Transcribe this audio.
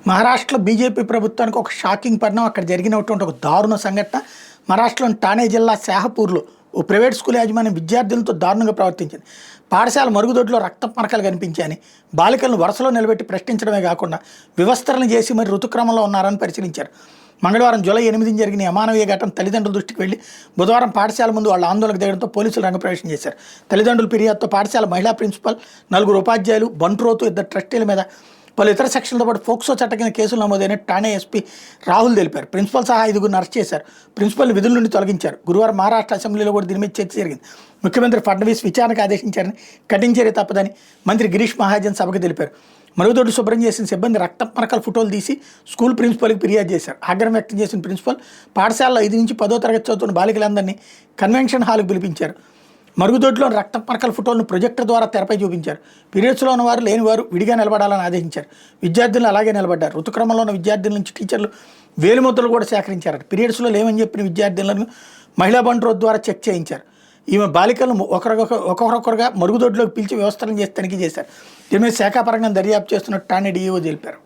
మహారాష్ట్రలో బీజేపీ ప్రభుత్వానికి ఒక షాకింగ్ పరిణామం అక్కడ జరిగినటువంటి ఒక దారుణ సంఘటన. మహారాష్ట్రలోని ఠానే జిల్లా శాహపూర్లో ఓ ప్రైవేట్ స్కూల్ యాజమాన్యం విద్యార్థులతో దారుణంగా ప్రవర్తించింది. పాఠశాల మరుగుదొడ్లో రక్త మరకలు కనిపించాయని, బాలికలను వరుసలో నిలబెట్టి ప్రశ్నించడమే కాకుండా వివస్త్రణ చేసి మరి ఋతుక్రమంలో ఉన్నారని పరిశీలించారు. మంగళవారం జూలై 8న జరిగిన అమానవీయ ఘటన తల్లిదండ్రుల దృష్టికి వెళ్లి బుధవారం పాఠశాల ముందు వాళ్ళ ఆందోళనకు దిగడంతో పోలీసులు రంగప్రవేశం చేశారు. తల్లిదండ్రుల ఫిర్యాదుతో పాఠశాల మహిళా ప్రిన్సిపల్, 4 ఉపాధ్యాయులు, బంట్రోతు, 2 ట్రస్టీల మీద పలు ఇతర సెక్షన్లతో పాటు ఫోక్సో చట్టం కింద కేసులు నమోదైన ఠానే ఎస్పీ రాహుల్ తెలిపారు. ప్రిన్సిపల్ సహా 5గురిని అరెస్ట్ చేశారు. ప్రిన్సిపల్ విధుల నుండి తొలగించారు. గురువారం మహారాష్ట్ర అసెంబ్లీలో కూడా దీని మీద చర్చ జరిగింది. ముఖ్యమంత్రి ఫడ్నవీస్ విచారణకు ఆదేశించారని, కఠిన చర్య తప్పదని మంత్రి గిరీష్ మహాజన్ సభకు తెలిపారు. మరుగుదొడ్డు శుభ్రం చేసిన సిబ్బంది రక్త మరకల ఫోటోలు తీసి స్కూల్ ప్రిన్సిపల్కి ఫిర్యాదు చేశారు. ఆగ్రహం వ్యక్తం చేసిన ప్రిన్సిపల్ పాఠశాలలో 5 నుంచి 10వ తరగతి చదువుతున్న బాలికలందరినీ కన్వెన్షన్ హాల్కి పిలిపించారు. మరుగుదొడ్లో రక్త మరకల ఫోటోలను ప్రొజెక్టర్ ద్వారా తెరపై చూపించారు. పీరియడ్స్లో ఉన్నవారు లేని వారు విడిగా నిలబడాలని ఆదేశించారు. విద్యార్థులు అలాగే నిలబడ్డారు. ఋతుక్రమంలో ఉన్న విద్యార్థుల నుంచి టీచర్లు వేలిముద్రలు కూడా సేకరించారు. పీరియడ్స్లో లేవని చెప్పిన విద్యార్థులను మహిళా బంట్రోత్ ద్వారా చెక్ చేయించారు. ఈమె బాలికలను ఒక్కొక్కరుగా మరుగుదొడ్లోకి పిలిచి వ్యవస్థలను చేసి తనిఖీ చేశారు. దీని మీద శాఖాపరంగా దర్యాప్తు చేస్తున్నట్టు ఠానే డీఈఓ తెలిపారు.